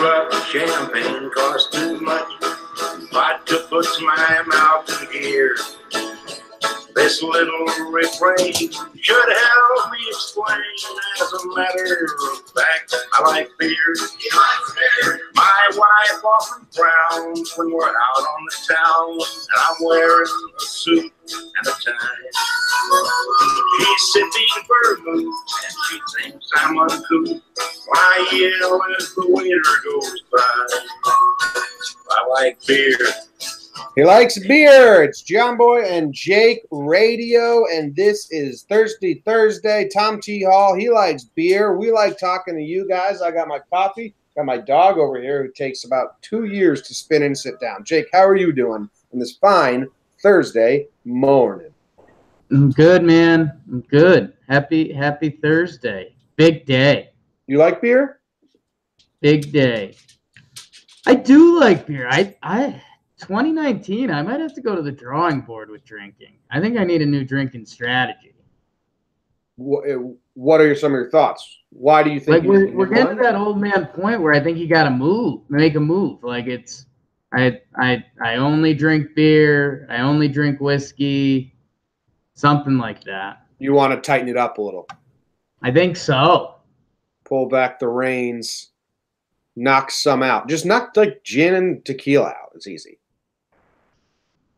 rough, champagne costs too much. Vodka puts my mouth in gear. This little refrain should help me explain. As a matter of fact, I like beer. He likes beer. My wife often frowns when we're out on the town and I'm wearing a suit and a tie. She's sipping vermouth and she thinks I'm uncouth when I yell as the waiter goes by. I like beer. He likes beer. It's Jomboy and Jake Radio, and this is Thirsty Thursday. Tom T. Hall, he likes beer. We like talking to you guys. I got my coffee. Got my dog over here who takes about 2 years to spin and sit down. Jake, how are you doing on this fine Thursday morning? I'm good, man. I'm good. Happy Thursday. Big day. You like beer? Big day. I do like beer. I 2019, I might have to go to the drawing board with drinking. I think I need a new drinking strategy. What are some of your thoughts? Why do you think? Like we're getting to that old man point where I think you got to make a move. Like it's, I only drink beer. I only drink whiskey, something like that. You want to tighten it up a little. I think so. Pull back the reins, knock some out. Just knock like gin and tequila out. It's easy.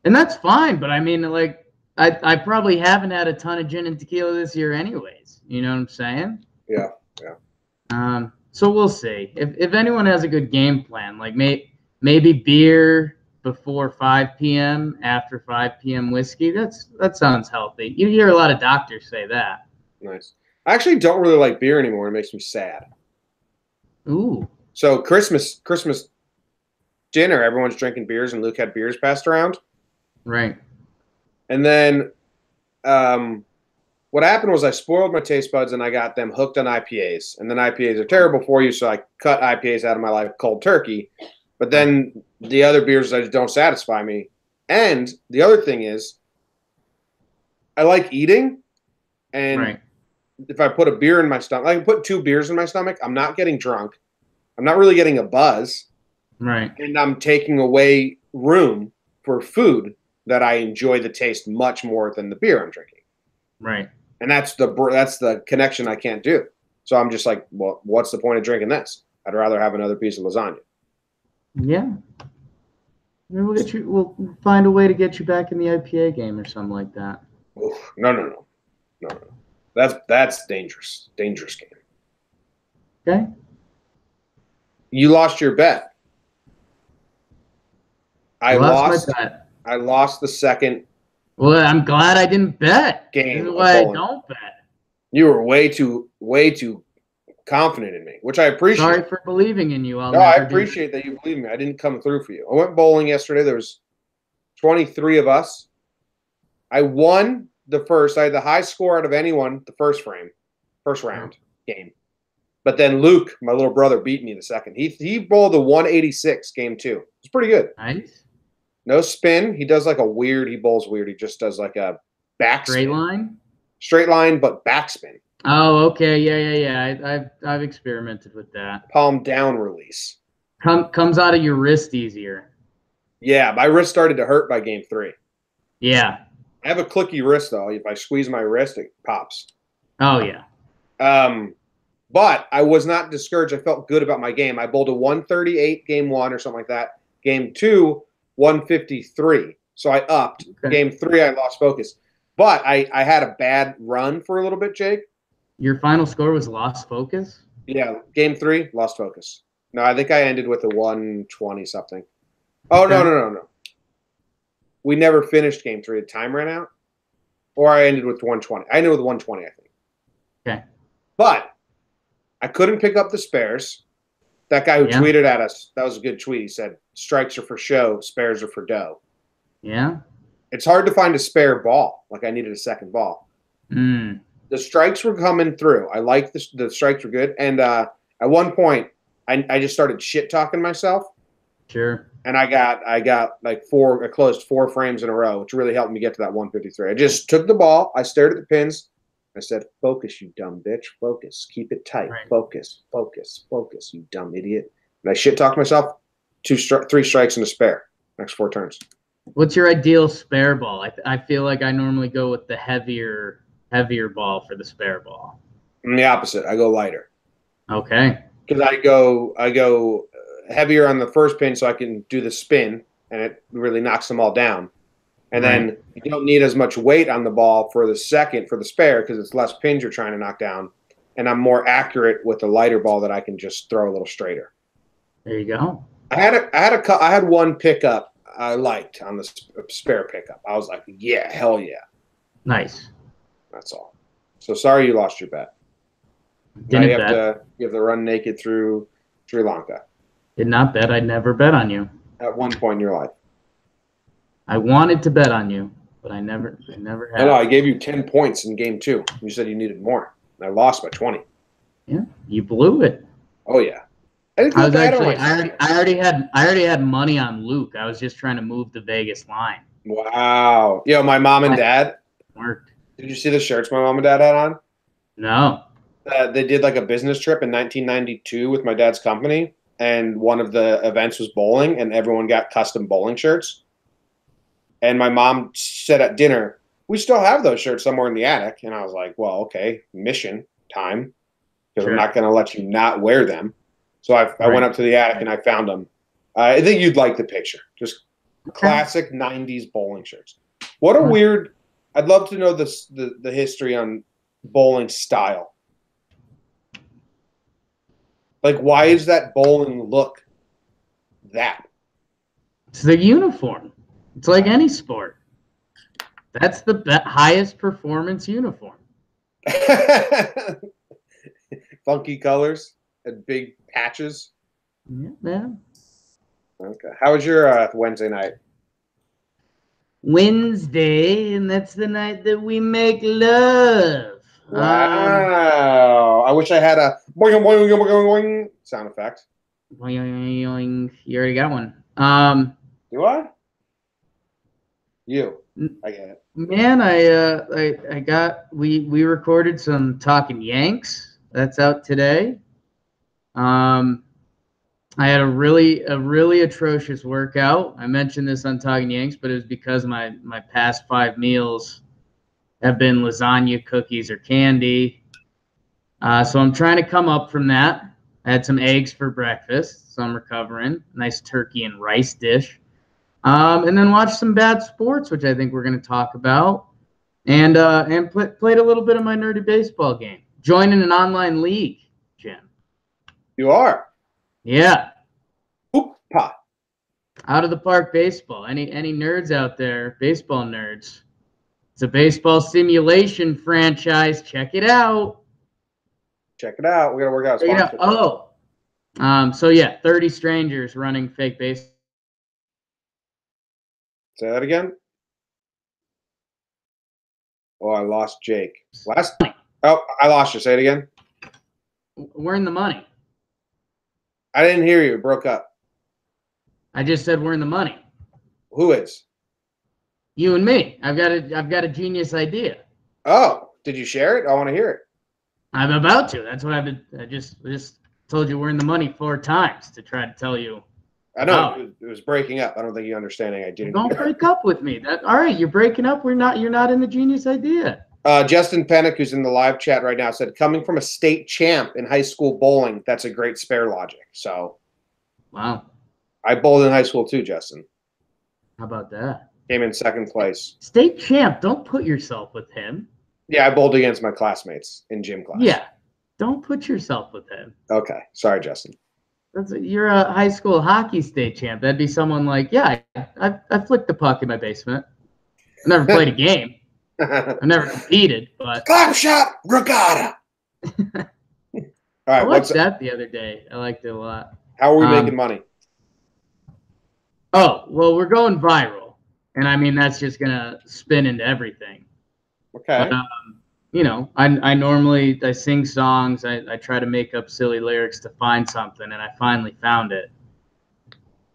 And that's fine, but I mean, like, I probably haven't had a ton of gin and tequila this year anyways. You know what I'm saying? Yeah. So we'll see. If anyone has a good game plan, like maybe beer before 5 p.m., after 5 p.m. whiskey, that sounds healthy. You hear a lot of doctors say that. Nice. I actually don't really like beer anymore. It makes me sad. Ooh. So Christmas dinner, everyone's drinking beers, and Luke had beers passed around. Right. And then what happened was I spoiled my taste buds and I got them hooked on IPAs. And then IPAs are terrible for you, so I cut IPAs out of my life cold turkey. But then the other beers just don't satisfy me. And the other thing is I like eating. And if I put a beer in my stomach, I can put 2 beers in my stomach, I'm not getting drunk. I'm not really getting a buzz. Right. And I'm taking away room for food that I enjoy the taste much more than the beer I'm drinking. Right. And that's the connection I can't do. So I'm just like, well, what's the point of drinking this? I'd rather have another piece of lasagna. Yeah. Maybe we'll find a way to get you back in the IPA game or something like that. Oof, no. That's dangerous. Dangerous game. Okay. You lost your bet. I lost my bet. I lost the second. Well, I'm glad I didn't bet. Game. This is why I don't bet. You were way too confident in me, which I appreciate. Sorry for believing in you. I appreciate that you believe me. I didn't come through for you. I went bowling yesterday. There was 23 of us. I won the first. I had the high score out of anyone the first round game. But then Luke, my little brother, beat me the second. He bowled a 186 game 2. It's pretty good. Nice. No spin. He does like he bowls weird. He just does like a backspin. Straight line? Straight line, but backspin. Oh, okay. Yeah. I've experimented with that. Palm down release. Comes out of your wrist easier. Yeah, my wrist started to hurt by game 3. Yeah. I have a clicky wrist, though. If I squeeze my wrist, it pops. Oh, yeah. But I was not discouraged. I felt good about my game. I bowled a 138 game 1 or something like that. Game 2, 153. So I upped. Okay. Game 3, I lost focus. But I had a bad run for a little bit, Jake. Your final score was lost focus? Yeah. Game 3, lost focus. No, I think I ended with a 120 something. Oh, okay. No. We never finished game 3. The time ran out. Or I ended with 120. I ended with 120, I think. Okay. But I couldn't pick up the spares. That guy who tweeted at us, that was a good tweet. He said, strikes are for show, spares are for dough. Yeah. It's hard to find a spare ball. Like I needed a second ball. The strikes were coming through. I liked the strikes were good. And at one point, I just started shit-talking myself. Sure. And I got like I closed 4 frames in a row, which really helped me get to that 153. I just took the ball. I stared at the pins. I said, focus, you dumb bitch. Focus. Keep it tight. Right. Focus, you dumb idiot. And I shit talked myself. 3 strikes and a spare. Next 4 turns. What's your ideal spare ball? I feel like I normally go with the heavier ball for the spare ball. I'm the opposite. I go lighter. Okay. Because I go heavier on the first pin so I can do the spin, and it really knocks them all down. And then you don't need as much weight on the ball for the second, for the spare, because it's less pins you're trying to knock down. And I'm more accurate with the lighter ball that I can just throw a little straighter. There you go. I had one pickup I liked on the spare pickup. I was like, yeah, hell yeah. Nice. That's all. So sorry you lost your bet. Didn't now bet. You have to run naked through Sri Lanka. Did not bet. I'd never bet on you. At one point in your life. I wanted to bet on you, but I never had. No, I gave you 10 points in game 2. You said you needed more. I lost by 20. Yeah, you blew it. Oh yeah. I already had money on Luke. I was just trying to move the Vegas line. Wow. Yo, my mom and dad worked. Did you see the shirts my mom and dad had on? No. They did like a business trip in 1992 with my dad's company, and one of the events was bowling, and everyone got custom bowling shirts. And my mom said at dinner, "We still have those shirts somewhere in the attic." And I was like, well, okay, mission time, because I'm not going to let you not wear them. So I went up to the attic and I found them. I think you'd like the picture. Just classic 90s bowling shirts. What a weird – I'd love to know the history on bowling style. Like, why is that bowling look that? It's the uniform. It's like any sport. That's the highest performance uniform. Funky colors and big patches. Yeah, man. Okay. How was your Wednesday night? Wednesday, and that's the night that we make love. Wow. I wish I had a boing, boing, boing, boing, boing sound effect. Boing. You already got one. Do I? You. I get it. Man, I got we recorded some Talking Yanks. That's out today. I had a really atrocious workout. I mentioned this on Talking Yanks, but it was because my past 5 meals have been lasagna, cookies, or candy. So I'm trying to come up from that. I had some eggs for breakfast, so I'm recovering. Nice turkey and rice dish. And then watched some bad sports, which I think we're going to talk about. And played a little bit of my nerdy baseball game. Joining an online league, Jim. You are? Yeah. Oop-pa. Out of the park baseball. Any nerds out there, baseball nerds? It's a baseball simulation franchise. Check it out. Check it out. We got to work out. Check it out. Oh. So yeah, 30 strangers running fake baseball. Say that again. Oh, I lost Jake. Oh, I lost you. Say it again. We're in the money. I didn't hear you. It broke up. I just said we're in the money. Who is? You and me. I've got a genius idea. Oh, did you share it? I want to hear it. I'm about to. That's what I just told you we're in the money 4 times to try to tell you. I know it was breaking up. I don't think you're understanding. I didn't. Don't break up with me. All right. You're breaking up. You're not in the genius idea. Justin Pennick, who's in the live chat right now, said, coming from a state champ in high school bowling, that's a great spare logic. So, wow. I bowled in high school too, Justin. How about that? Came in 2nd place. State champ. Don't put yourself with him. Yeah, I bowled against my classmates in gym class. Yeah. Don't put yourself with him. Okay. Sorry, Justin. You're a high school hockey state champ. That'd be someone like, yeah, I flicked the puck in my basement. I never played a game. I never competed, but clap shot regatta. All right, I watched that the other day. I liked it a lot. How are we making money? Oh, well, we're going viral, and I mean that's just gonna spin into everything. Okay. But, you know, I normally sing songs. I try to make up silly lyrics to find something, and I finally found it.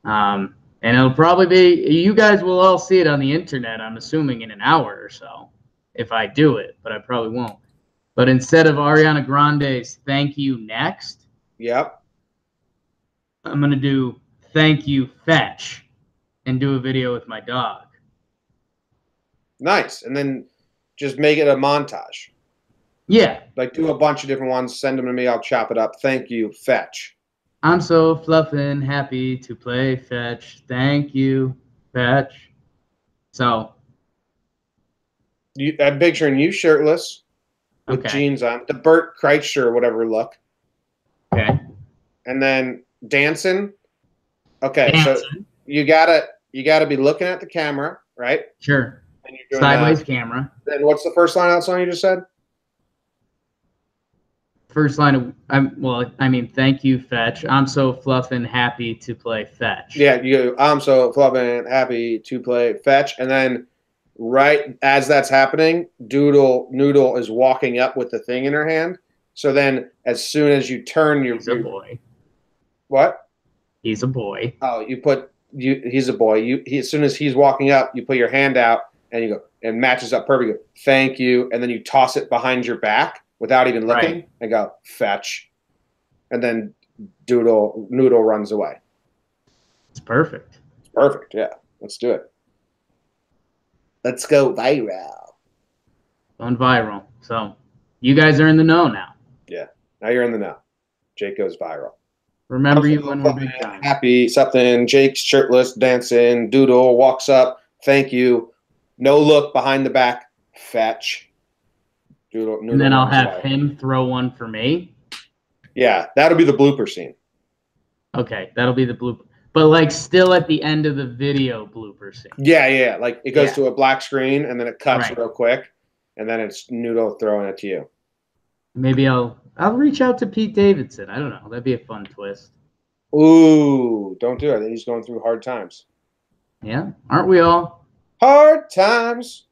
And it'll probably be, you guys will all see it on the internet, I'm assuming in an hour or so, if I do it, but I probably won't. But instead of Ariana Grande's Thank You Next, yep, I'm going to do thank you, fetch, and do a video with my dog. Nice. And then just make it a montage. Yeah. Like do a bunch of different ones. Send them to me. I'll chop it up. Thank you, fetch. I'm so fluffin' happy to play fetch. Thank you, fetch. So. I'm picturing you shirtless with Okay. jeans on. The Bert Kreischer whatever look. Okay. And then dancing. Okay, Dancing. so you gotta be looking at the camera, right? Sure. And you're doing Sideways camera. Then what's the first line of that song you just said? First line of thank you, fetch. I'm so fluffin' happy to play fetch. Yeah, I'm so fluffin' happy to play fetch, and then right as that's happening, Noodle is walking up with the thing in her hand. So then, as soon as you turn He's a boy. What? He's a boy. Oh, he's a boy. As soon as he's walking up, you put your hand out and you go, and matches up perfectly. Thank you, and then you toss it behind your back without even looking and go fetch, and then Noodle runs away. It's perfect. It's perfect. Yeah, let's do it. Let's go viral. Going viral. So you guys are in the know now. Yeah, now you're in the know. Jake goes viral. Remember you when we're big time. Happy something. Jake's shirtless, dancing. Doodle walks up. Thank you. No look behind the back. Fetch. Noodle and then I'll have him throw one for me. Yeah, that'll be the blooper scene. Okay, that'll be the blooper. But like still at the end of the video blooper scene. Yeah. Like it goes to a black screen and then it cuts real quick. And then it's Noodle throwing it to you. Maybe I'll reach out to Pete Davidson. I don't know. That'd be a fun twist. Ooh, don't do it. I think he's going through hard times. Yeah, aren't we all? Hard times.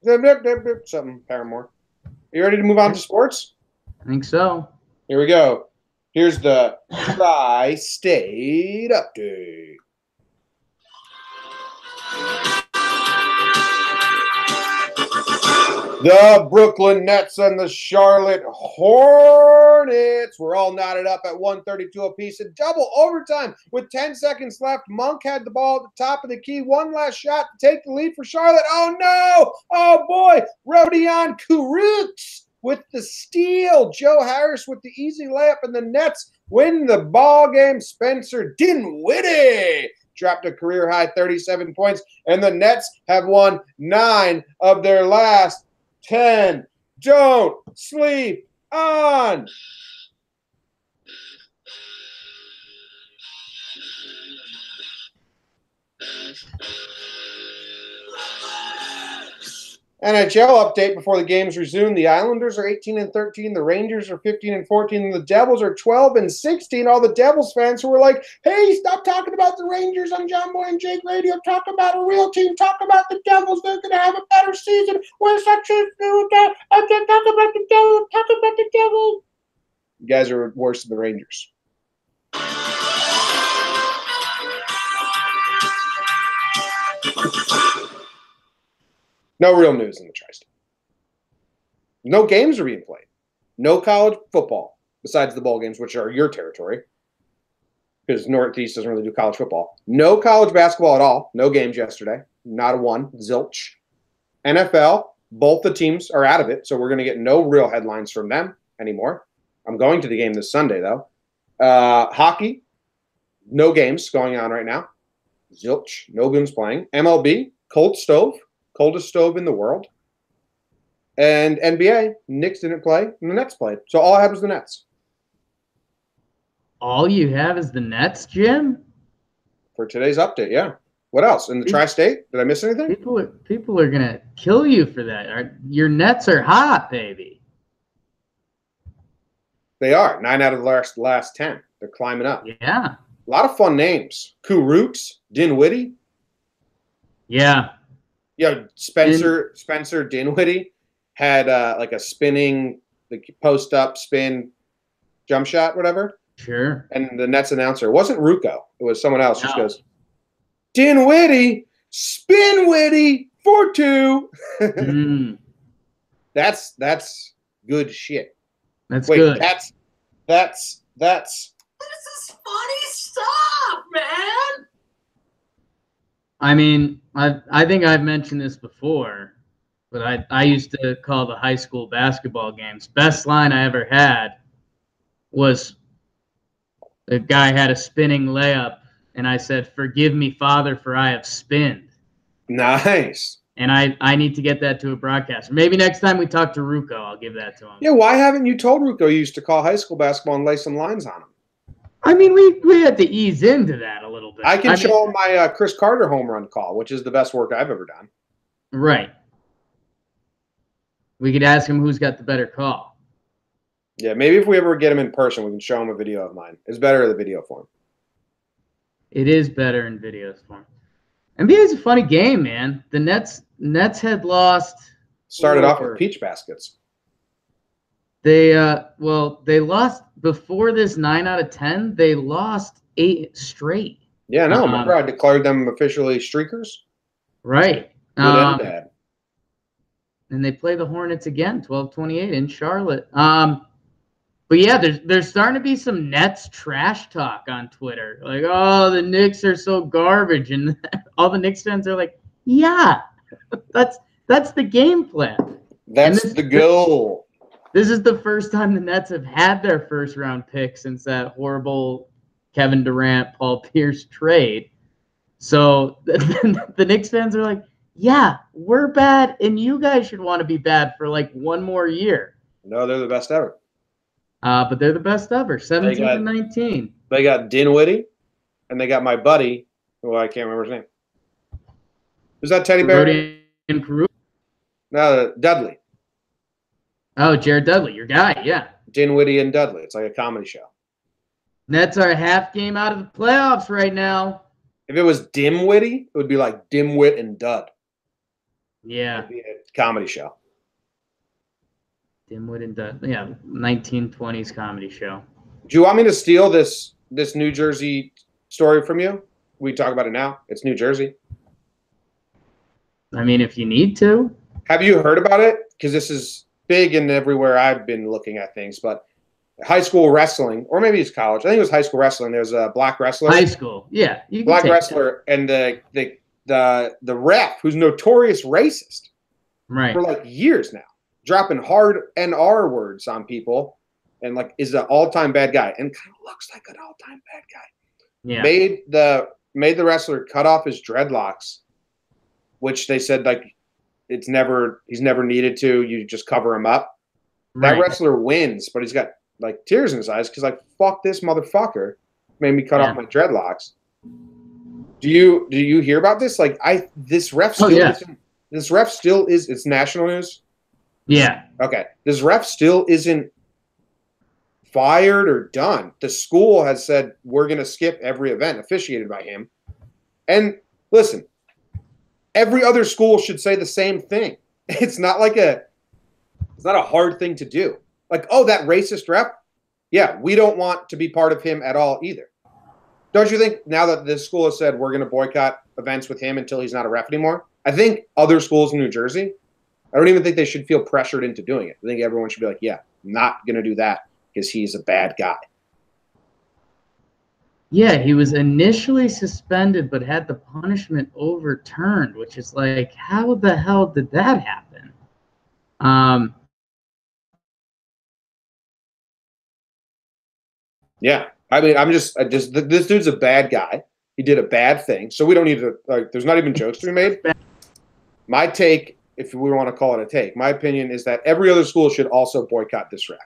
Something, Paramore. Are you ready to move on to sports? I think so. Here we go. Here's the Tri-State Update. The Brooklyn Nets and the Charlotte Hornets were all knotted up at 132 apiece in double overtime with 10 seconds left. Monk had the ball at the top of the key. One last shot to take the lead for Charlotte. Oh, no. Oh, boy. Rodion Kurucs with the steal. Joe Harris with the easy layup, and the Nets win the ball game. Spencer Dinwiddie dropped a career-high 37 points, and the Nets have won 9 of their last 10. Don't sleep on. NHL update before the games resume. The Islanders are 18-13. The Rangers are 15-14. And the Devils are 12-16. All the Devils fans who were like, hey, stop talking about the Rangers on Jomboy and Jake Radio. Talk about a real team. Talk about the Devils. They're going to have a better season. Where's that shit? I can't talk about the Devils. Talk about the Devils. You guys are worse than the Rangers. No real news in the Tri-State. No games are being played. No college football, besides the bowl games, which are your territory, because Northeast doesn't really do college football. No college basketball at all. No games yesterday. Not a one. Zilch. NFL, both the teams are out of it, so we're going to get no real headlines from them anymore. I'm going to the game this Sunday, though. Hockey, no games going on right now. Zilch. No games playing. MLB, cold stove. Coldest stove in the world. And NBA, Knicks didn't play, and the Nets played. So all I had was the Nets. All you have is the Nets, Jim? For today's update, yeah. What else? In the Tri-State? Did I miss anything? People are going to kill you for that. Your Nets are hot, baby. They are. 9 out of the last 10. They're climbing up. Yeah. A lot of fun names. Kurucs, Dinwiddie. Yeah. Yeah, Spencer Dinwiddie had like a spinning, like post-up spin jump shot, whatever. Sure. And the Nets announcer, it wasn't Rucco. It was someone else. Just goes, Dinwiddie, Spinwiddie for 2. That's good shit. That's good. That's This is funny stuff, man. I mean, I think I've mentioned this before, but I used to call the high school basketball games. Best line I ever had was the guy had a spinning layup, and I said, "Forgive me, Father, for I have spinned." Nice. And I need to get that to a broadcaster. Maybe next time we talk to Ruco, I'll give that to him. Yeah, why haven't you told Ruco you used to call high school basketball and lay some lines on him? I mean, we had to ease into that a little bit. I can show him my Chris Carter home run call, which is the best work I've ever done. Right. We could ask him who's got the better call. Yeah, maybe if we ever get him in person, we can show him a video of mine. It's better in the video form. It is better in video form. NBA is a funny game, man. The Nets had lost. Started off with peach baskets. They lost before this 9 out of 10. They lost 8 straight. Yeah, no, remember I declared them officially streakers. Right. Good and bad. And they play the Hornets again, 12-28 in Charlotte. But yeah, there's starting to be some Nets trash talk on Twitter. Like, oh, the Knicks are so garbage, and all the Knicks fans are like, yeah, that's the game plan. That's the goal. This is the first time the Nets have had their first round pick since that horrible Kevin Durant, Paul Pierce trade. So the Knicks fans are like, yeah, we're bad, and you guys should want to be bad for like one more year. No, they're the best ever. But they're the best ever, 17 and 19. They got Dinwiddie, and they got my buddy, who I can't remember his name. Who's that teddy bear? In Peru? No, Dudley. Oh, Jared Dudley, your guy, yeah. Dinwiddie and Dudley. It's like a comedy show. Nets are a half game out of the playoffs right now. If it was Dimwitty, it would be like Dimwit and Dud. Yeah. It would be a comedy show. Dimwit and Dud. Yeah, 1920s comedy show. Do you want me to steal this New Jersey story from you? We talk about it now. It's New Jersey. I mean, if you need to. Have you heard about it? Because this is big and everywhere I've been looking at things. But high school wrestling, or maybe it's college. I think it was high school wrestling. There's a black wrestler. High school, yeah. Black wrestler, and the ref, who's notorious racist, right, for like years now, dropping hard NR words on people, and like is an all-time bad guy, and kind of looks like an all-time bad guy. Yeah. Made the wrestler cut off his dreadlocks, which they said like he's never needed to. You just cover him up. Right. That wrestler wins, but he's got like tears in his eyes because like fuck this motherfucker made me cut off my dreadlocks. Do you hear about this? Like this ref still this ref still is, it's national news. Yeah. Okay. This ref still isn't fired or done. The school has said we're going to skip every event officiated by him. And listen, every other school should say the same thing. It's not a hard thing to do. Like, oh, that racist ref? Yeah, we don't want to be part of him at all either. Don't you think now that this school has said we're going to boycott events with him until he's not a ref anymore? I think other schools in New Jersey, I don't even think they should feel pressured into doing it. I think everyone should be like, yeah, I'm not going to do that because he's a bad guy. Yeah, he was initially suspended but had the punishment overturned, which is like, how the hell did that happen? Yeah. I mean, this dude's a bad guy. He did a bad thing. So we don't need to, like, there's not even jokes to be made. My take, if we want to call it a take, my opinion is that every other school should also boycott this ref.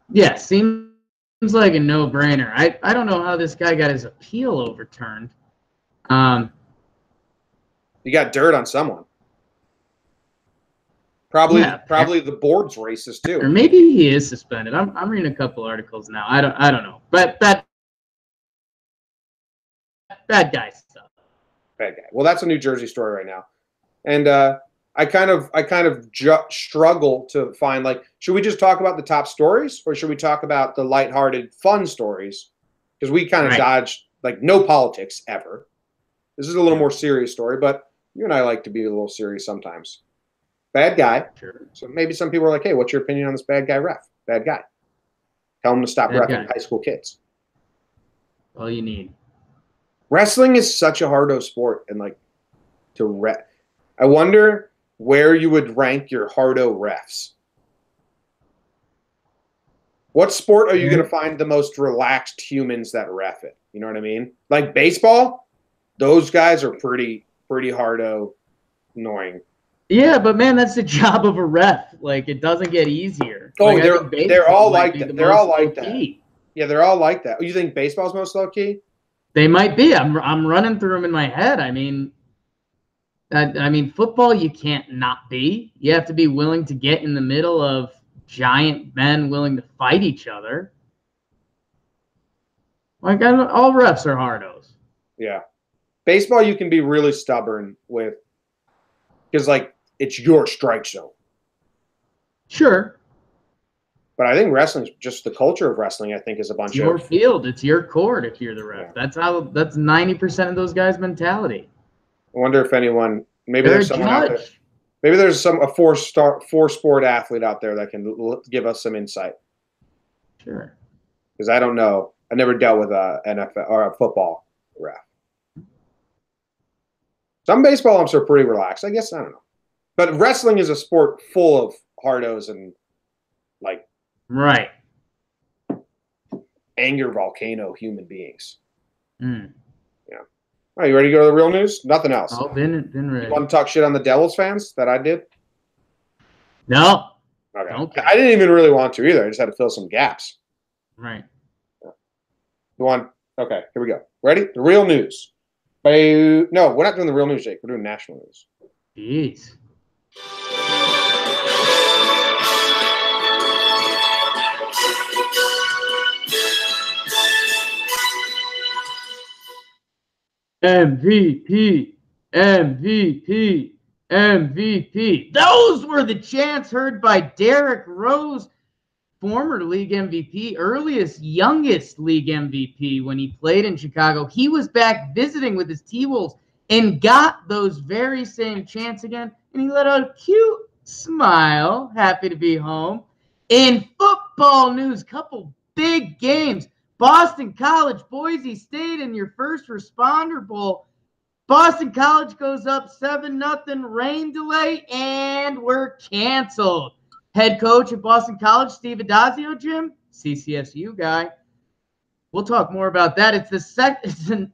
Yeah, seems like a no-brainer. I don't know how this guy got his appeal overturned. He got dirt on someone. Probably the board's racist too. Or maybe he is suspended. I'm reading a couple articles now. I don't know. But bad guy stuff. Bad guy. Well, that's a New Jersey story right now, and I kind of struggle to find, like, should we just talk about the top stories or should we talk about the lighthearted, fun stories? Because we kind of dodged like no politics ever. This is a little more serious story, but you and I like to be a little serious sometimes. Bad guy. Sure. So maybe some people are like, hey, what's your opinion on this bad guy ref? Bad guy. Tell them to stop That reffing guy. high school kids. All you need. Wrestling is such a hardo sport, and like I wonder where you would rank your hardo refs. What sport are you going to find the most relaxed humans that ref it? You know what I mean? Like baseball, those guys are pretty hardo, annoying. Yeah, but man, that's the job of a ref. Like, it doesn't get easier. Oh, Like, I they're think they're baseball all might like be that. the They're all most like that. low-key. Yeah, they're all like that. You think baseball's most low key? They might be. I'm running through them in my head. I mean, football you can't not be. You have to be willing to get in the middle of giant men willing to fight each other. Like, all refs are hardos. Yeah. Baseball, you can be really stubborn with, because like it's your strike zone. Sure. But I think wrestling, just the culture of wrestling, I think is a bunch It's your of field. It's your court if you're the ref. Yeah. That's 90% of those guys' mentality. I wonder if anyone, maybe They're there's a someone out there, judge. maybe there's a four sport athlete out there that can give us some insight. Sure. Because I don't know. I never dealt with a NFL or a football ref. Some baseball umps are pretty relaxed. I guess I don't know. But wrestling is a sport full of hardos and like Right. anger volcano human beings. Mm. Yeah. All right, you ready to go to the real news? Nothing else. Oh, been ready. You want to talk shit on the Devils fans that I did? No. Okay. Okay. I didn't even really want to either. I just had to fill some gaps. Right. You want? Okay, here we go. Ready? The real news. No, we're not doing the real news, Jake. We're doing national news. Jeez. MVP, MVP, MVP. Those were the chants heard by Derrick Rose, former league MVP, earliest, youngest league MVP when he played in Chicago. He was back visiting with his T-Wolves and got those very same chants again, and he let out a cute smile, happy to be home. In football news, couple big games. Boston College, Boise State in your first responder bowl. Boston College goes up 7-0, rain delay, and we're canceled. Head coach at Boston College, Steve Adazio, Jim, CCSU guy. We'll talk more about that. It's the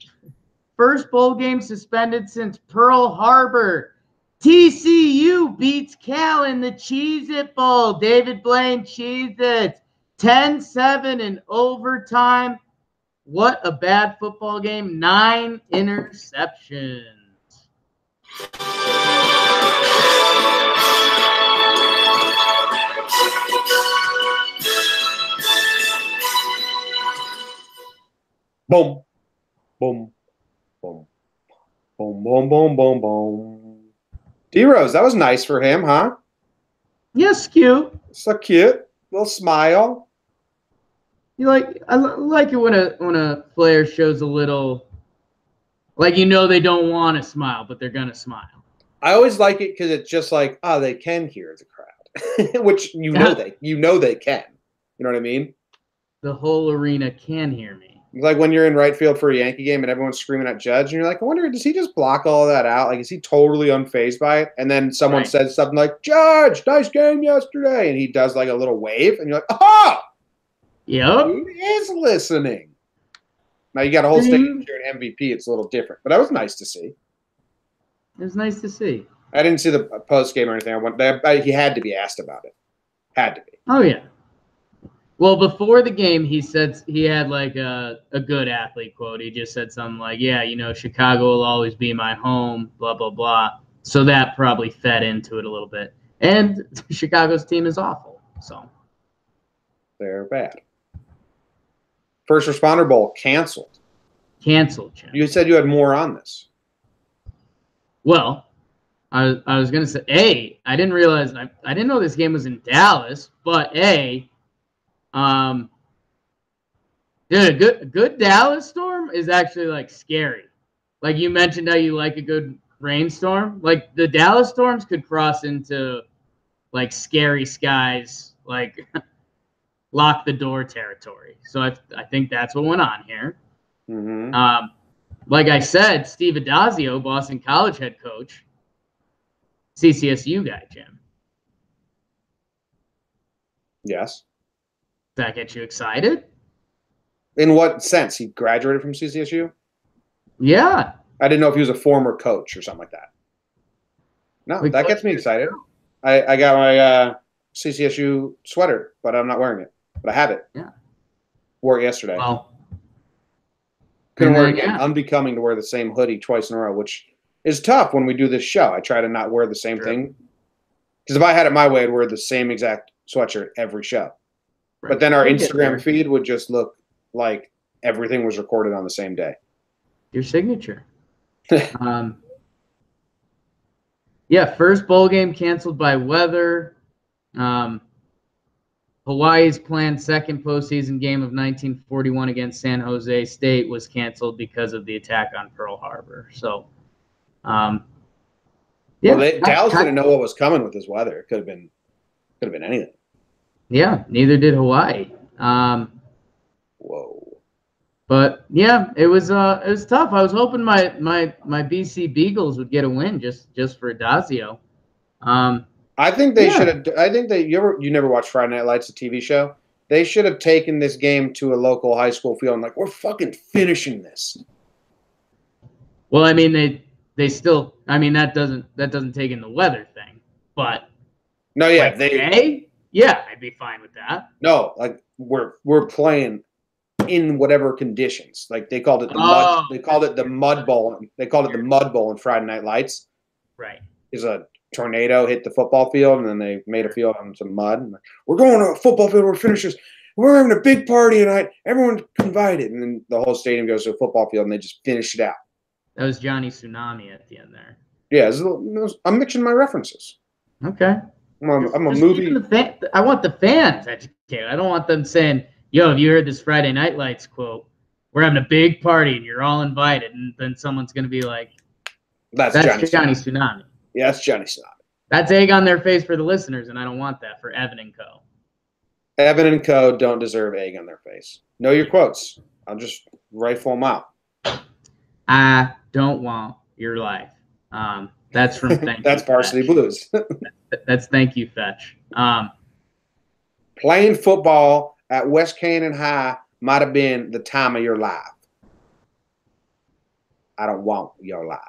first bowl game suspended since Pearl Harbor. TCU beats Cal in the Cheez-It Bowl. David Blaine Cheez-Its. 10-7 in overtime. What a bad football game. 9 interceptions. Boom, boom, boom, boom, boom, boom, boom, boom. D-Rose, that was nice for him, huh? Yes, cute. So cute. Little smile. I like it when a player shows a little, like, they don't want to smile, but they're gonna smile. I always like it because it's just like, oh, they can hear the crowd, which they can. You know what I mean? The whole arena can hear me. Like when you're in right field for a Yankee game and everyone's screaming at Judge, and you're like, I wonder, does he just block all of that out? Like, is he totally unfazed by it? And then someone says something like, Judge, nice game yesterday, and he does like a little wave, and you're like, oh, yep, he is listening. Now you got a whole stadium cheering MVP. It's a little different, but that was nice to see. It was nice to see. I didn't see the post game or anything. He had to be asked about it. Had to be. Oh yeah. Well, before the game, he said he had like a good athlete quote. He just said something like, yeah, Chicago will always be my home, blah, blah, blah. So that probably fed into it a little bit. And Chicago's team is awful. So they're bad. First Responder Bowl canceled. Canceled, Jim. You said you had more on this. Well, I was going to say, I didn't realize, I didn't know this game was in Dallas, but dude, a good Dallas storm is actually like scary. Like you mentioned how you like a good rainstorm. Like the Dallas storms could cross into like scary skies. Like lock the door territory. So I think that's what went on here. Mm-hmm. Like I said, Steve Adazio, Boston College head coach, CCSU guy, Jim. Yes. Does that get you excited? In what sense? He graduated from CCSU? Yeah. I didn't know if he was a former coach or something like that. No, that gets me excited. I got my CCSU sweater, but I'm not wearing it. But I have it. Yeah. Wore it yesterday. Well, couldn't wear it again. Unbecoming to wear the same hoodie twice in a row, which is tough when we do this show. I try to not wear the same thing. Because if I had it my way, I'd wear the same exact sweatshirt every show. Right. But then our Instagram feed would just look like everything was recorded on the same day. Your signature. Yeah, first bowl game canceled by weather. Hawaii's planned second postseason game of 1941 against San Jose State was canceled because of the attack on Pearl Harbor. So, yeah. Well, Dallas didn't know what was coming with this weather. It could have been anything. Yeah, neither did Hawaii. Whoa. But yeah, it was tough. I was hoping my BC Beagles would get a win just for Adazio. I think they should have. I think you never watched Friday Night Lights, the TV show. They should have taken this game to a local high school field and like, we're fucking finishing this. Well, I mean they still. I mean that doesn't take in the weather thing, but no, yeah, like yeah, I'd be fine with that. No, like we're playing in whatever conditions. Like they called it the mud. They called it the mud bowl. They called it the mud bowl in Friday Night Lights. Right. Is a tornado hit the football field, and then they made a field on some mud. Like, we're going to a football field. We're finishers. We're having a big party tonight. Everyone's invited, and then the whole stadium goes to a football field, and they just finish it out. That was Johnny Tsunami at the end there. Yeah, I'm mixing my references. Okay. I'm a movie. I want the fans educated. I don't want them saying, "Yo, have you heard this Friday Night Lights quote? We're having a big party, and you're all invited," and then someone's going to be like, "That's Johnny Tsunami." Yeah, that's Johnny Tsunami. That's egg on their face for the listeners, and I don't want that for Evan and Co. Evan and Co. don't deserve egg on their face. Know your quotes. I'll just rifle them out. I don't want your life. That's from Thank That's You, Varsity Fetch. Blues. That's Thank You, Fetch. Playing football at West Canaan High might have been the time of your life. I don't want your life.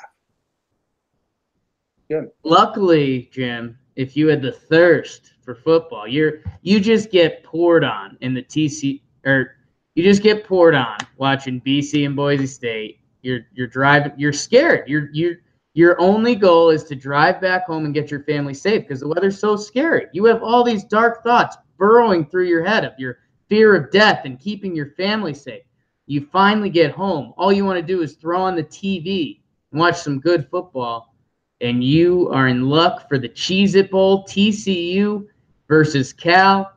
Good. Luckily, Jim, if you had the thirst for football, you just get poured on in the TC, or you just get poured on watching BC and Boise State. You're driving. You're scared. Your only goal is to drive back home and get your family safe because the weather's so scary. You have all these dark thoughts burrowing through your head of your fear of death and keeping your family safe. You finally get home. All you want to do is throw on the TV and watch some good football. And you are in luck for the Cheez-It Bowl, TCU versus Cal.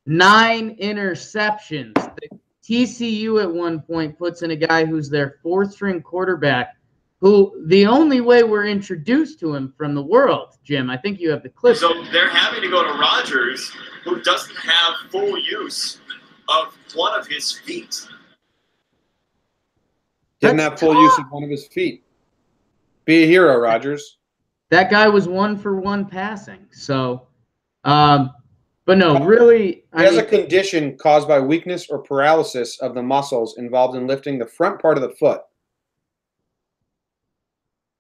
9 interceptions. The TCU at one point puts in a guy who's their fourth-string quarterback, who the only way we're introduced to him from the world, Jim, I think you have the clip. So they're having to go to Rodgers, who doesn't have full use of one of his feet. Didn't have full use of one of his feet. Be a hero, Rodgers. That guy was 1-for-1 passing. So, but no, really. He has a condition caused by weakness or paralysis of the muscles involved in lifting the front part of the foot.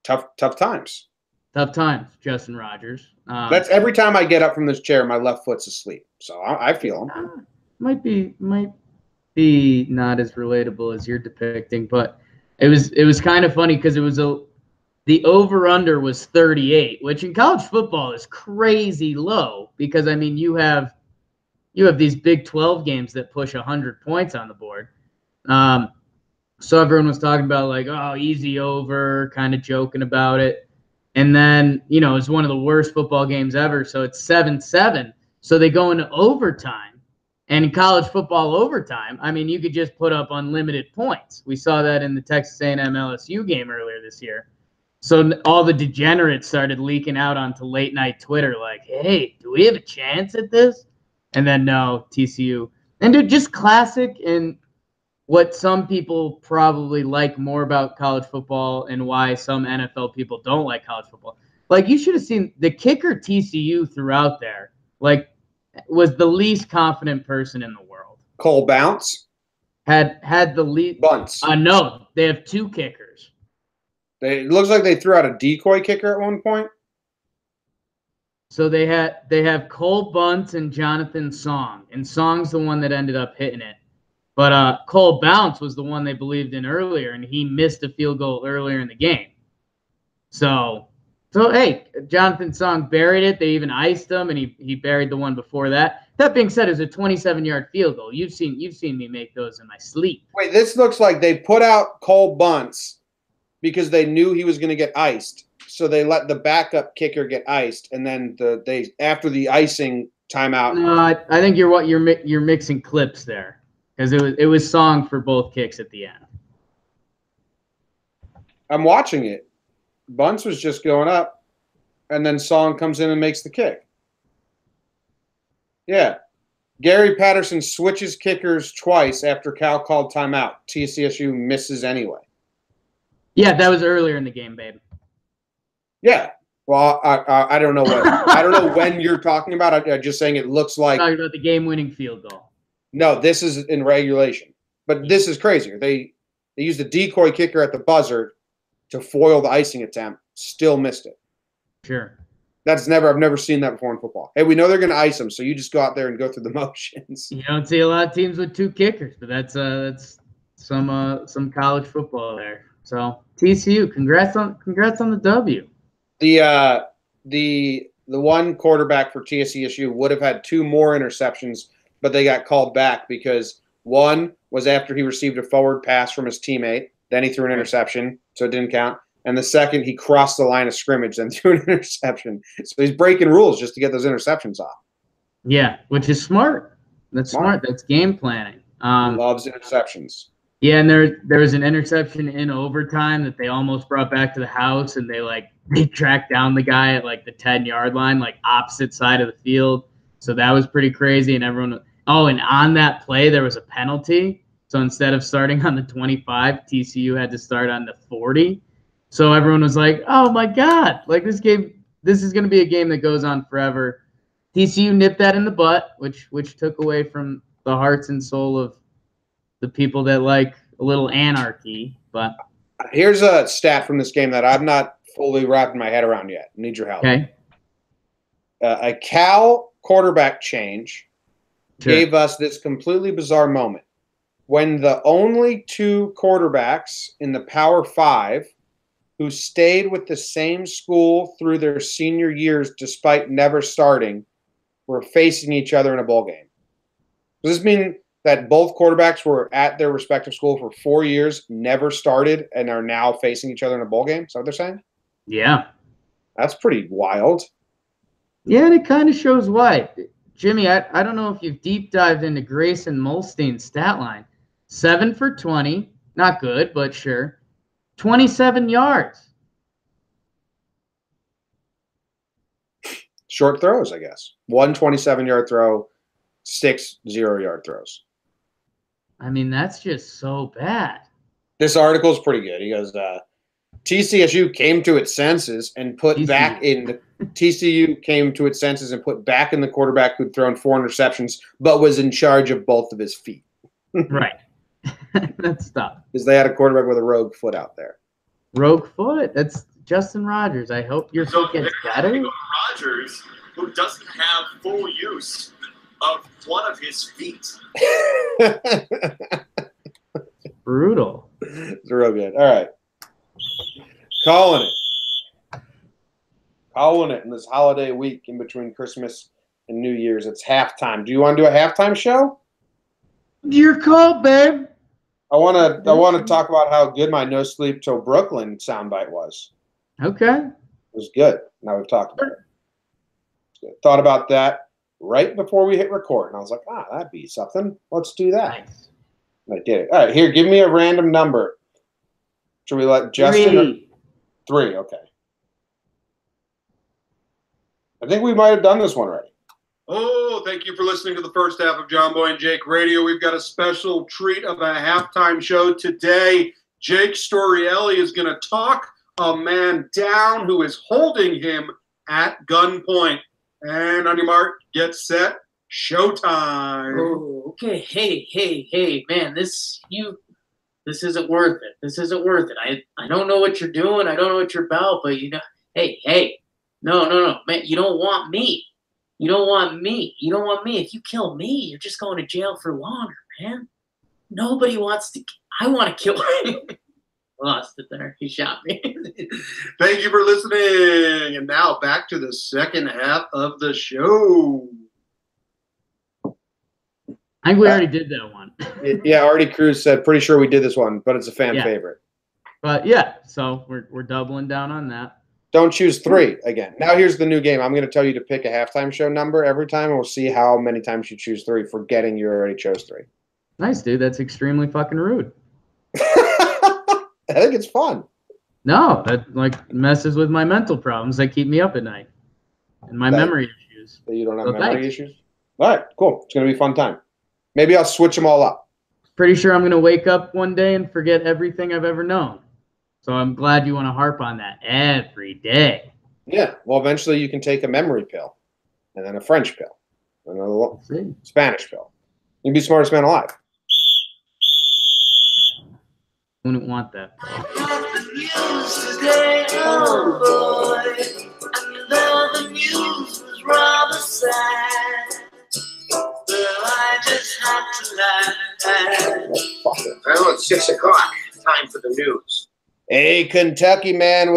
Tough times. Tough times, Justin Rogers. That's every time I get up from this chair, my left foot's asleep. So I feel him. Might be not as relatable as you're depicting, but it was kind of funny because it was the over-under was 38, which in college football is crazy low because, I mean, you have these Big 12 games that push 100 points on the board. So everyone was talking about, like, oh, easy over, kind of joking about it. And then, it's one of the worst football games ever, so it's 7-7. So they go into overtime. And in college football overtime, I mean, you could just put up unlimited points. We saw that in the Texas A&M LSU game earlier this year. So all the degenerates started leaking out onto late night Twitter like, hey, do we have a chance at this? And then no, TCU. And dude, just classic in what some people probably like more about college football and why some NFL people don't like college football. Like, you should have seen the kicker TCU throughout there, like, was the least confident person in the world. Cole Bounce? Had the lead. Bunts. No, they have 2 kickers. It looks like they threw out a decoy kicker at one point. So they have Cole Bunts and Jonathan Song, and Song's the one that ended up hitting it. But Cole Bounce was the one they believed in earlier, and he missed a field goal earlier in the game. So hey, Jonathan Song buried it. They even iced him, and he buried the one before that. That being said, it was a 27-yard field goal. You've seen me make those in my sleep. Wait, this looks like they put out Cole Bunts because they knew he was going to get iced. So they let the backup kicker get iced, and then after the icing timeout. No, I think you're mixing clips there, because it was Song for both kicks at the end. I'm watching it. Bunts was just going up, and then Song comes in and makes the kick. Yeah. Gary Patterson switches kickers twice after Cal called timeout. TCSU misses anyway. Yeah, that was earlier in the game, babe. Yeah. Well, I don't know I don't know when you're talking about. I'm just saying it looks like. Talking about the game-winning field goal. No, this is in regulation. But this is crazier. They used a decoy kicker at the buzzer to foil the icing attempt. Still missed it. Sure. I've never seen that before in football. Hey, we know they're going to ice them, so you just go out there and go through the motions. You don't see a lot of teams with 2 kickers, but that's some college football there. So TCU, congrats on the W. The one quarterback for TCSU would have had 2 more interceptions, but they got called back because one was after he received a forward pass from his teammate. Then he threw an interception, so it didn't count. And the second, he crossed the line of scrimmage, then threw an interception. So he's breaking rules just to get those interceptions off. Yeah, which is smart. That's smart. That's game planning. Loves interceptions. Yeah, and there was an interception in overtime that they almost brought back to the house, and they tracked down the guy at like the 10-yard line, like opposite side of the field. So that was pretty crazy, and everyone. Oh, and on that play there was a penalty. So instead of starting on the 25, TCU had to start on the 40. So everyone was like, "Oh my God! Like this is going to be a game that goes on forever." TCU nipped that in the butt, which took away from the hearts and soul of the people that like a little anarchy. But here's a stat from this game that I'm not fully wrapping my head around yet. I need your help. Okay. A Cal quarterback change gave us this completely bizarre moment when the only 2 quarterbacks in the Power 5 who stayed with the same school through their senior years despite never starting were facing each other in a bowl game. Does this mean that both quarterbacks were at their respective school for 4 years, never started, and are now facing each other in a bowl game? Is that what they're saying? Yeah. That's pretty wild. Yeah, and it kind of shows why. Jimmy, I don't know if you've deep dived into Grayson Molstein's stat line. 7 for 20. Not good, but sure. 27 yards. Short throws, I guess. 1 27-yard throw, 6 0-yard throws. I mean, that's just so bad. This article is pretty good. He goes, TCSU came to its senses and put back in TCU came to its senses and put back in the quarterback who'd thrown 4 interceptions, but was in charge of both of his feet. Right. That's tough. Because they had a quarterback with a rogue foot out there. Rogue foot? That's Justin Rogers. I hope your foot gets better. Rogers, who doesn't have full use of one of his feet. Brutal. It's real good. All right. Calling it in this holiday week in between Christmas and New Year's. It's halftime. Do you want to do a halftime show? Your call, babe. I want to talk about how good my No Sleep Till Brooklyn soundbite was. Okay. It was good. Now we've talked about it. Thought about that right before we hit record, and I was like, that'd be something. Let's do that. Nice. I did it. All right, here, give me a random number. Should we let Justin? 3, okay. I think we might have done this one already. Oh, thank you for listening to the first half of Jomboy and Jake Radio. We've got a special treat of a halftime show today. Jake Storielli is going to talk a man down who is holding him at gunpoint. And on your mark, get set, showtime. Oh, okay. Hey, man, this isn't worth it. This isn't worth it. I don't know what you're doing. I don't know what you're about, but hey, no, man, you don't want me. You don't want me. You don't want me. If you kill me, you're just going to jail for longer, man. Nobody wants to. I want to kill him. Lost it there. He shot me. Thank you for listening. And now back to the second half of the show. I think we already did that one. Yeah, Artie Cruz said, pretty sure we did this one, but it's a fan favorite. But yeah, so we're doubling down on that. Don't choose 3 again. Now here's the new game. I'm going to tell you to pick a halftime show number every time, and we'll see how many times you choose 3, forgetting you already chose 3. Nice, dude. That's extremely fucking rude. I think it's fun. No, that like messes with my mental problems that keep me up at night and my memory issues. You don't have memory issues? All right, cool. It's going to be a fun time. Maybe I'll switch them all up. Pretty sure I'm going to wake up one day and forget everything I've ever known. So I'm glad you want to harp on that every day. Yeah. Well, eventually you can take a memory pill and then a French pill and a Spanish pill. You can be the smartest man alive. Wouldn't want that. The news was rather sad. I just had to laugh. Well, it's 6 o'clock. Time for the news. A Kentucky man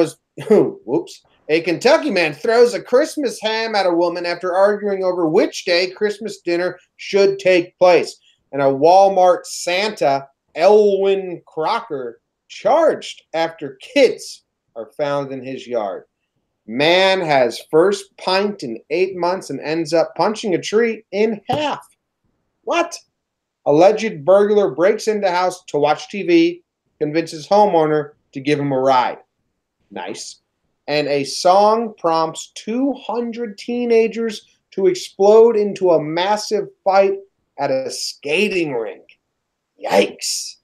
throws a Christmas ham at a woman after arguing over which day Christmas dinner should take place. And a Walmart Santa, Elwin Crocker, charged after kids are found in his yard. Man has first pint in 8 months and ends up punching a tree in half. What? Alleged burglar breaks into house to watch TV, convinces homeowner to give him a ride. Nice. And a song prompts 200 teenagers to explode into a massive fight at a skating rink. Yikes.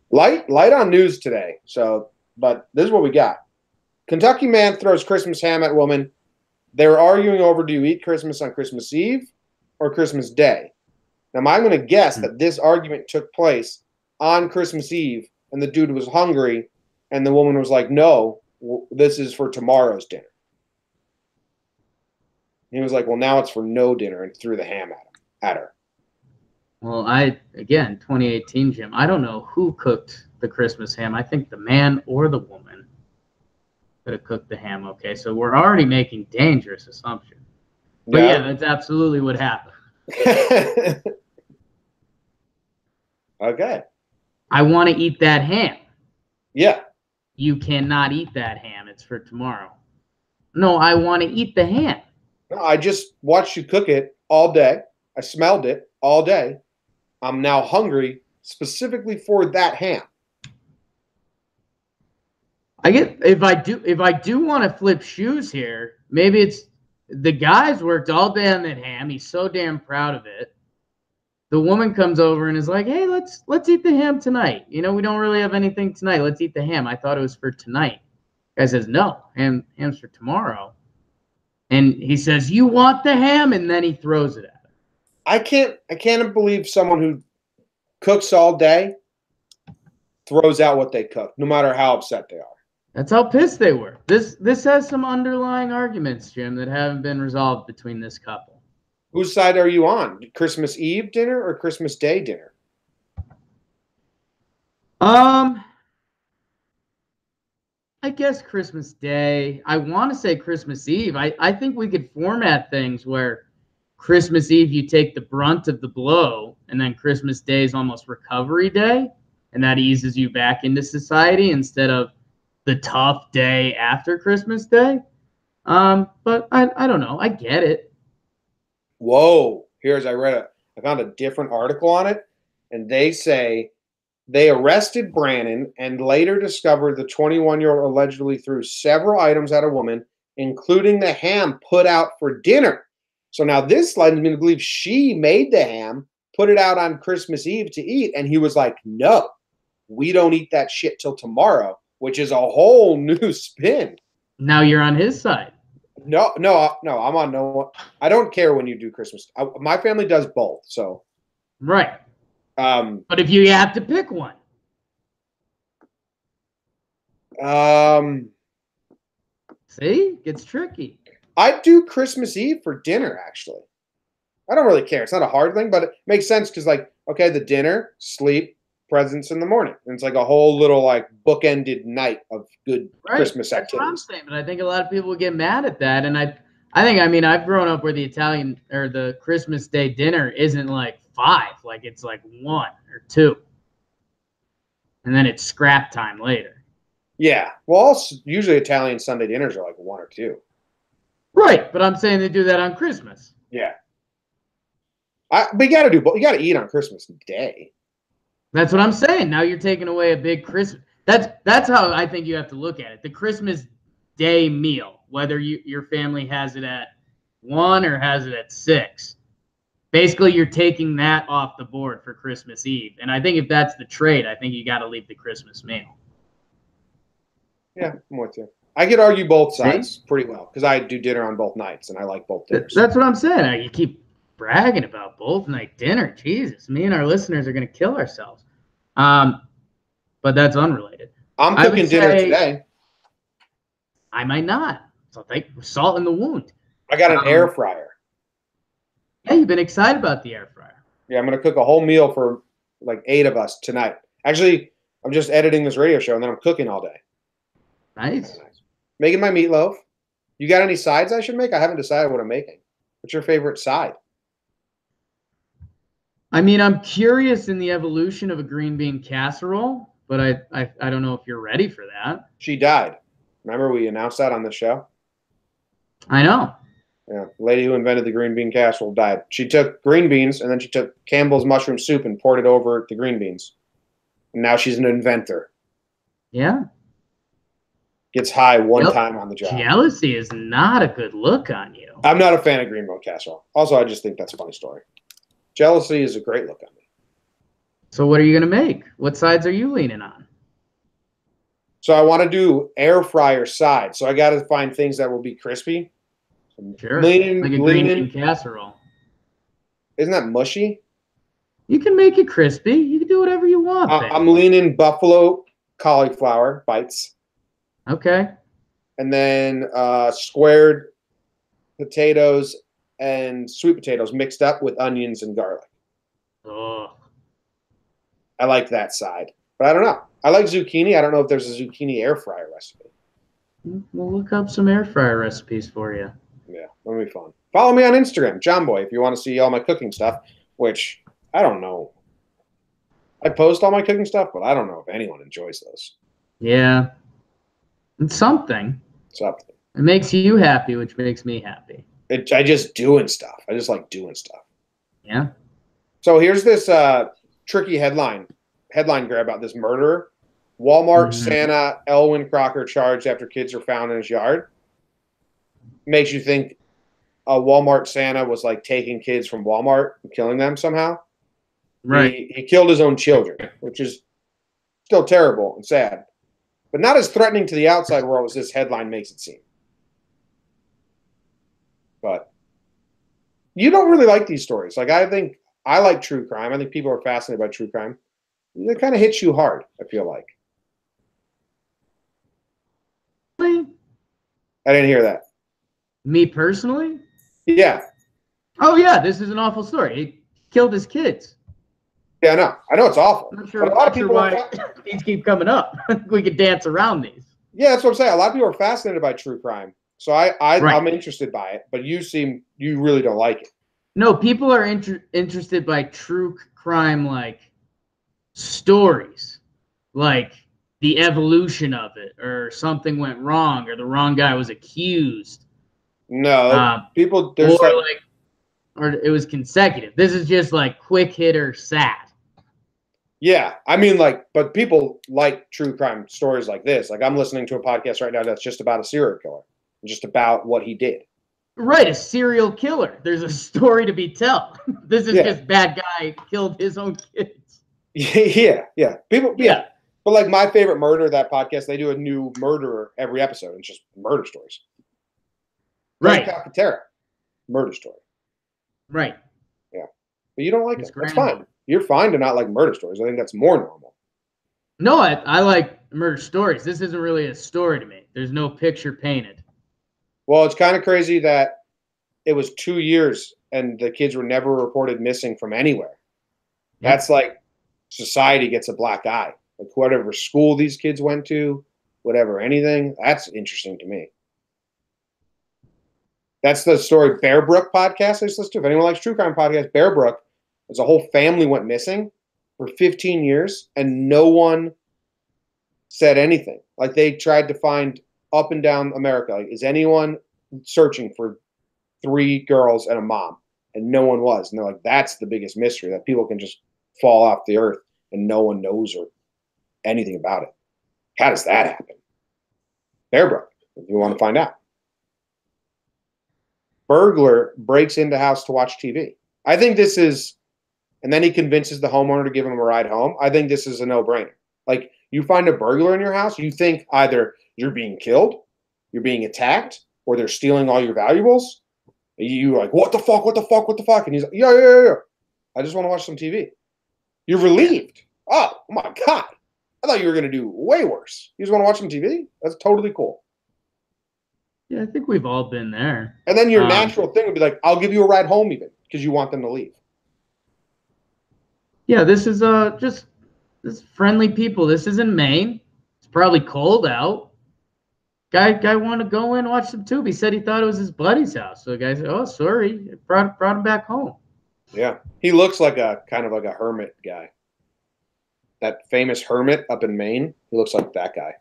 Light on news today. But this is what we got. Kentucky man throws Christmas ham at woman. They were arguing over, do you eat Christmas on Christmas Eve or Christmas Day? Now, I'm going to guess that this argument took place on Christmas Eve, and the dude was hungry, and the woman was like, no, this is for tomorrow's dinner. He was like, well, now it's for no dinner, and threw the ham at her. Well, 2018, Jim, I don't know who cooked the Christmas ham. I think the man or the woman could have cooked the ham, okay? So we're already making dangerous assumptions. But yeah, that's absolutely what happened. Okay. I want to eat that ham. Yeah. You cannot eat that ham. It's for tomorrow. No, I want to eat the ham. No, I just watched you cook it all day. I smelled it all day. I'm now hungry specifically for that ham. If I do want to flip shoes here, maybe it's the guy's worked all day on that ham. He's so damn proud of it. The woman comes over and is like, hey, let's eat the ham tonight. You know, we don't really have anything tonight. Let's eat the ham. I thought it was for tonight. The guy says, no, ham's for tomorrow. And he says, you want the ham? And then he throws it at her. I can't believe someone who cooks all day throws out what they cook, no matter how upset they are. That's how pissed they were. This has some underlying arguments, Jim, that haven't been resolved between this couple. Whose side are you on? Christmas Eve dinner or Christmas Day dinner? I guess Christmas Day. I want to say Christmas Eve. I think we could format things where Christmas Eve you take the brunt of the blow, and then Christmas Day is almost recovery day, and that eases you back into society instead of the tough day after Christmas Day. But I don't know. I get it. Whoa. I found a different article on it, and they say They arrested Brannon and later discovered the 21-year-old allegedly threw several items at a woman, including the ham put out for dinner. So now this led me to believe she made the ham, put it out on Christmas Eve to eat, and he was like, no, we don't eat that shit till tomorrow, which is a whole new spin. Now you're on his side. No, I'm on no. I don't care when you do Christmas. My family does both, so. Right. But if you have to pick one. See, it gets tricky. I do Christmas Eve for dinner, actually. I don't really care. It's not a hard thing, but it makes sense because, like, okay, the dinner, sleep, presents in the morning. And it's like a whole little, like, bookended night of good Christmas That's what I'm activities. saying, but I think a lot of people would get mad at that. And I mean, I've grown up where the Italian or the Christmas Day dinner isn't like 5, like it's like 1 or 2. And then it's scrap time later. Yeah. Well, usually Italian Sunday dinners are like 1 or 2. Right, but I'm saying they do that on Christmas. Yeah. But you got to eat on Christmas Day. That's what I'm saying. Now you're taking away a big Christmas. That's how I think you have to look at it. The Christmas Day meal, whether your family has it at 1 or has it at 6. Basically, you're taking that off the board for Christmas Eve. And I think if that's the trade, I think you got to leave the Christmas meal. Yeah, I'm with you. I could argue both sides pretty well because I do dinner on both nights and I like both dinners. That's what I'm saying. You keep bragging about both night dinner. Jesus, me and our listeners are going to kill ourselves. But that's unrelated. I'm cooking dinner today. I might not. So take salt in the wound. I got an air fryer. Yeah, you've been excited about the air fryer. Yeah, I'm going to cook a whole meal for like 8 of us tonight. Actually, I'm just editing this radio show and then I'm cooking all day. Nice. Making my meatloaf. You got any sides I should make? I haven't decided what I'm making. What's your favorite side? I mean, I'm curious in the evolution of a green bean casserole, but I don't know if you're ready for that. She died. Remember we announced that on the show? I know. Yeah, the lady who invented the green bean casserole died. She took green beans and then she took Campbell's mushroom soup and poured it over the green beans. And now she's an inventor. Yeah. Gets high one time on the job. Jealousy is not a good look on you. I'm not a fan of green bean casserole. Also, I just think that's a funny story. Jealousy is a great look on me. So what are you going to make? What sides are you leaning on? So I want to do air fryer sides. So I got to find things that will be crispy. Sure. Like a green bean casserole. Isn't that mushy? You can make it crispy. You can do whatever you want. I'm leaning buffalo cauliflower bites. Okay. And then squared potatoes and sweet potatoes mixed up with onions and garlic. Oh. I like that side. But I don't know. I like zucchini. I don't know if there's a zucchini air fryer recipe. We'll look up some air fryer recipes for you. Yeah, that'll be fun. Follow me on Instagram, Jomboy, if you want to see all my cooking stuff, which I don't know. I post all my cooking stuff, but I don't know if anyone enjoys those. Yeah. It's something. Something. It makes you happy, which makes me happy. I just doing stuff. I just like doing stuff. Yeah. So here's this tricky headline grab about this murderer. Walmart Santa Elwin Crocker charged after kids are found in his yard. Makes you think a Walmart Santa was like taking kids from Walmart and killing them somehow. Right. He killed his own children, which is still terrible and sad. But not as threatening to the outside world as this headline makes it seem. But you don't really like these stories. Like, I think I like true crime. I think people are fascinated by true crime. It kind of hits you hard, I feel like. I didn't hear that. Me personally? Yeah. Oh, yeah. This is an awful story. He killed his kids. Yeah, I know it's awful. I'm not sure, why these keep coming up. We could dance around these. Yeah, that's what I'm saying. A lot of people are fascinated by true crime. So I'm interested by it, but you really don't like it. No, people are interested by true crime, like stories, like the evolution of it, or something went wrong, or the wrong guy was accused. No, people or it was consecutive. This is just like quick hitter sad. Yeah, I mean, like, but people like true crime stories like this. Like, I'm listening to a podcast right now that's just about a serial killer, just about what he did. Right, a serial killer. There's a story to be told. This is Yeah. just bad guy killed his own kids. Yeah. People, yeah. Yeah. But like my favorite murder, that podcast, they do a new murderer every episode. It's just murder stories. Right. Calcaterra, murder story. Right. Yeah. But you don't like It's it. That's grand. fine. You're fine to not like murder stories. I think that's more normal. No, I like murder stories. This isn't really a story to me. There's no picture painted. Well, it's kind of crazy that it was 2 years and the kids were never reported missing from anywhere. Yeah. That's like society gets a black eye. Like whatever school these kids went to, whatever, anything. That's interesting to me. That's the story Bear Brook podcast I just listened to. If anyone likes true crime podcast, Bear Brook, as a whole family went missing for 15 years and no one said anything. Like they tried to find up and down America. Like, is anyone searching for 3 girls and a mom? And no one was. And they're like, that's the biggest mystery, that people can just fall off the earth and no one knows or anything about it. How does that happen? Bear Brook, if you want to find out. Burglar breaks into house to watch TV. I think this is, and then he convinces the homeowner to give him a ride home. I think this is a no-brainer. Like, you find a burglar in your house, you think either you're being killed, you're being attacked, or they're stealing all your valuables. You're like, what the fuck, what the fuck, what the fuck? And he's like, yeah. I just want to watch some TV. You're relieved. Oh, my God. I thought you were going to do way worse. You just want to watch some TV? That's totally cool. Yeah, I think we've all been there. And then your natural thing would be like, I'll give you a ride home even, because you want them to leave. Yeah, this is just this friendly people. This is in Maine. It's probably cold out. Guy wanted to go in and watch some tube. He said he thought it was his buddy's house. So the guy said, "Oh, sorry, brought him back home." Yeah, he looks like a kind of like a hermit guy. That famous hermit up in Maine. He looks like that guy.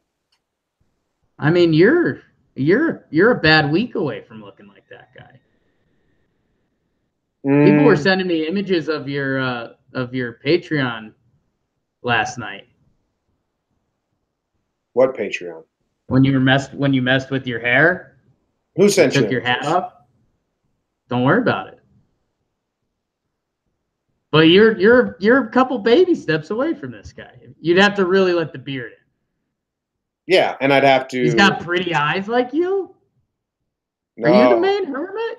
I mean, you're a bad week away from looking like that guy. People were sending me images of your Patreon last night. What Patreon? When you messed with your hair. Who sent you? Took your hat off. Don't worry about it. But you're a couple baby steps away from this guy. You'd have to really let the beard in. Yeah, and I'd have to. He's got pretty eyes like you. No. Are you the Maine hermit?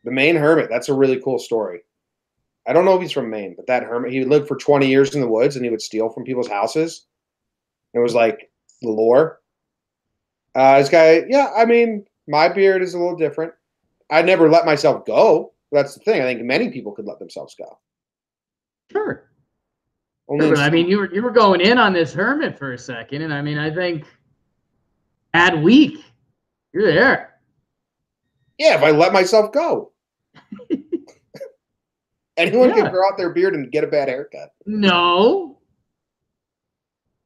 The Maine hermit. That's a really cool story. I don't know if he's from Maine, but that hermit, he lived for 20 years in the woods and he would steal from people's houses. It was like the lore. This guy, yeah, I mean, my beard is a little different. I never let myself go. That's the thing. I think many people could let themselves go. Sure. Only But I mean, you were going in on this hermit for a second, and I mean, I think bad week. You're there. yeah, if I let myself go. Anyone Yeah. can grow out their beard and get a bad haircut. No.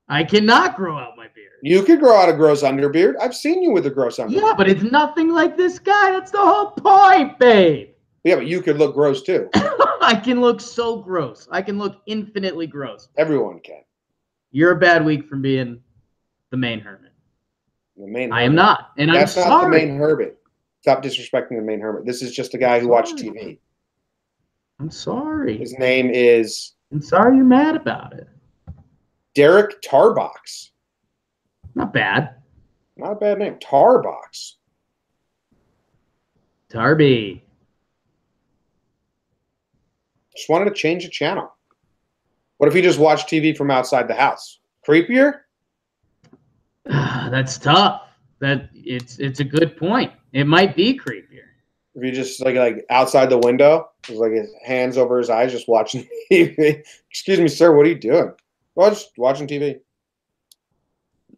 I cannot grow out my beard. You could grow out a gross underbeard. I've seen you with a gross underbeard. Yeah, but it's nothing like this guy. That's the whole point, babe. Yeah, but you could look gross too. I can look so gross. I can look infinitely gross. Everyone can. You're a bad week from being the Maine hermit. The Maine I am hermit. not, and That's I'm not sorry. the Maine hermit. Stop disrespecting the Maine hermit. This is just a guy who watched TV. I'm sorry. His name is I'm sorry you're mad about it. Derek Tarbox. Not bad. Not a bad name. Tarbox. Darby. Just wanted to change the channel. What if you just watch TV from outside the house? Creepier? That's tough. That it's a good point. It might be creepier. If you just like outside the window, with like his hands over his eyes, just watching TV. Excuse me, sir. What are you doing? Well, just watching TV.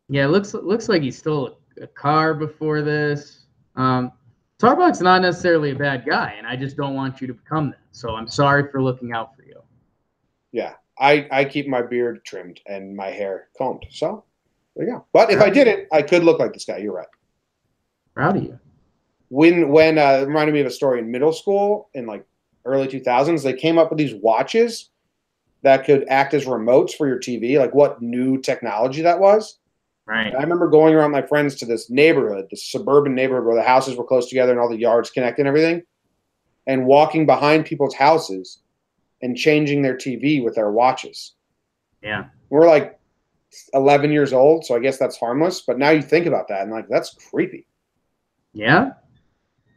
Yeah, it looks like he stole a car before this. Starbucks not necessarily a bad guy, and I just don't want you to become that. So I'm sorry for looking out for you. Yeah, I keep my beard trimmed and my hair combed. So there you go. But if I didn't, I could look like this guy. You're right. Proud of you. When it reminded me of a story in middle school in like early 2000s, they came up with these watches that could act as remotes for your TV, like what new technology that was. Right. And I remember going around with my friends to this neighborhood, this suburban neighborhood where the houses were close together and all the yards connected and everything, and walking behind people's houses and changing their TV with their watches. Yeah. We're like 11 years old, so I guess that's harmless. But now you think about that and like that's creepy. Yeah.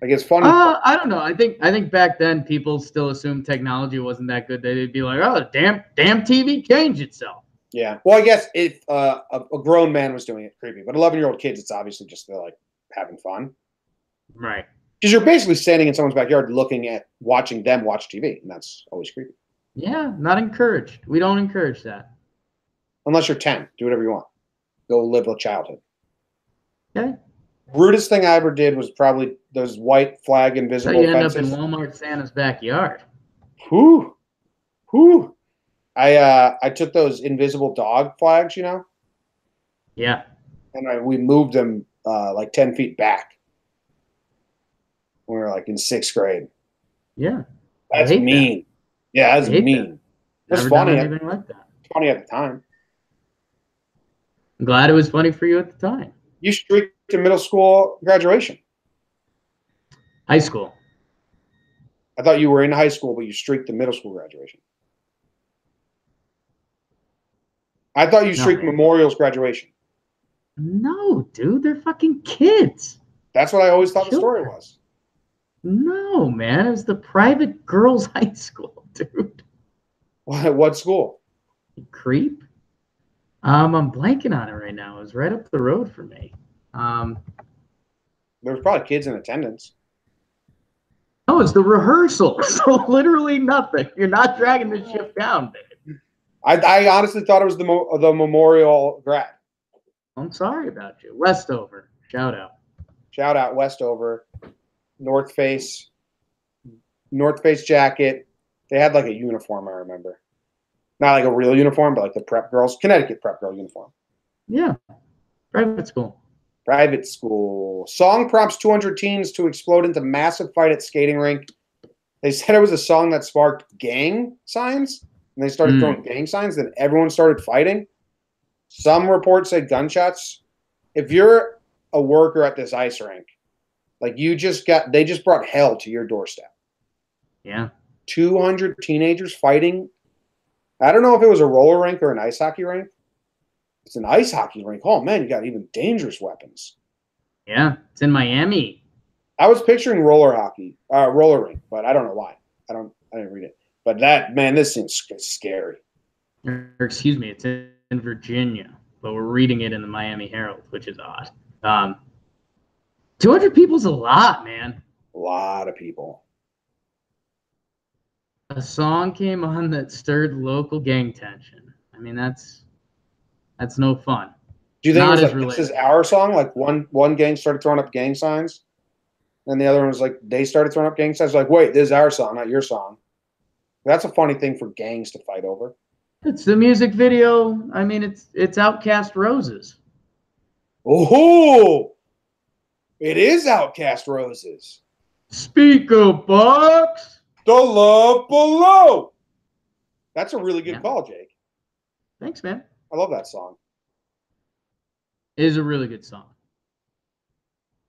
Like it's funny. I don't know. I think back then people still assumed technology wasn't that good. They'd be like, "Oh, damn TV changed itself." Yeah. Well, I guess if a grown man was doing it, creepy. But 11-year-old kids, it's obviously just they're like having fun. Right. Because you're basically standing in someone's backyard watching them watch TV, and that's always creepy. Yeah, not encouraged. We don't encourage that. Unless you're 10. Do whatever you want. Go live a childhood. Okay. Rudest thing I ever did was probably those white flag So invisible you end up fences. in Walmart Santa's backyard. Whew. Whew. I took those invisible dog flags, you know, Yeah. and we moved them like 10 feet back when we were like in 6th grade. Yeah. That's hate mean. Yeah, that's I hate mean. That's Never funny. done anything like that. Funny at the time. I'm glad it was funny for you at the time. You streaked to middle school graduation. High school. I thought you were in high school, but you streaked to middle school graduation. I thought you streaked man. Memorial's graduation. No, dude, they're fucking kids. That's what I always thought the story Sure. was. No, man, it was the private girls' high school, dude. What school? You creep. I'm blanking on it right now. It was right up the road for me. There was probably kids in attendance. No, it's the rehearsal. So literally nothing. You're not dragging this ship down, babe. I honestly thought it was the Memorial grad. I'm sorry about you. Westover. Shout out. Shout out Westover, North Face jacket. They had like a uniform, I remember. Not like a real uniform, but like the prep girls, Connecticut prep girl uniform. Yeah. Private school. Private school. Song prompts 200 teens to explode into massive fight at skating rink. They said it was a song that sparked gang signs, and they started throwing gang signs, then everyone started fighting. Some reports say gunshots. If you're a worker at this ice rink, like they just brought hell to your doorstep. Yeah. 200 teenagers fighting. I don't know if it was a roller rink or an ice hockey rink. It's an ice hockey rink. Oh man, you got even dangerous weapons. Yeah. It's in Miami. I was picturing roller rink, but I don't know why. I didn't read it. But this seems scary. Or, excuse me, it's in Virginia, but we're reading it in the Miami Herald, which is odd. 200 people's a lot, man. A lot of people. A song came on that stirred local gang tension. I mean, that's no fun. Do you think Not it was as like, this is related. our song? Like one gang started throwing up gang signs, and the other one was like they started throwing up gang signs. Like, wait, this is our song, not your song. That's a funny thing for gangs to fight over. It's the music video. I mean, it's Outcast Roses. Oh, it is Outcast Roses. Speaker box. The Love Below. That's a really good call, Jake. Thanks, man. I love that song. It is a really good song.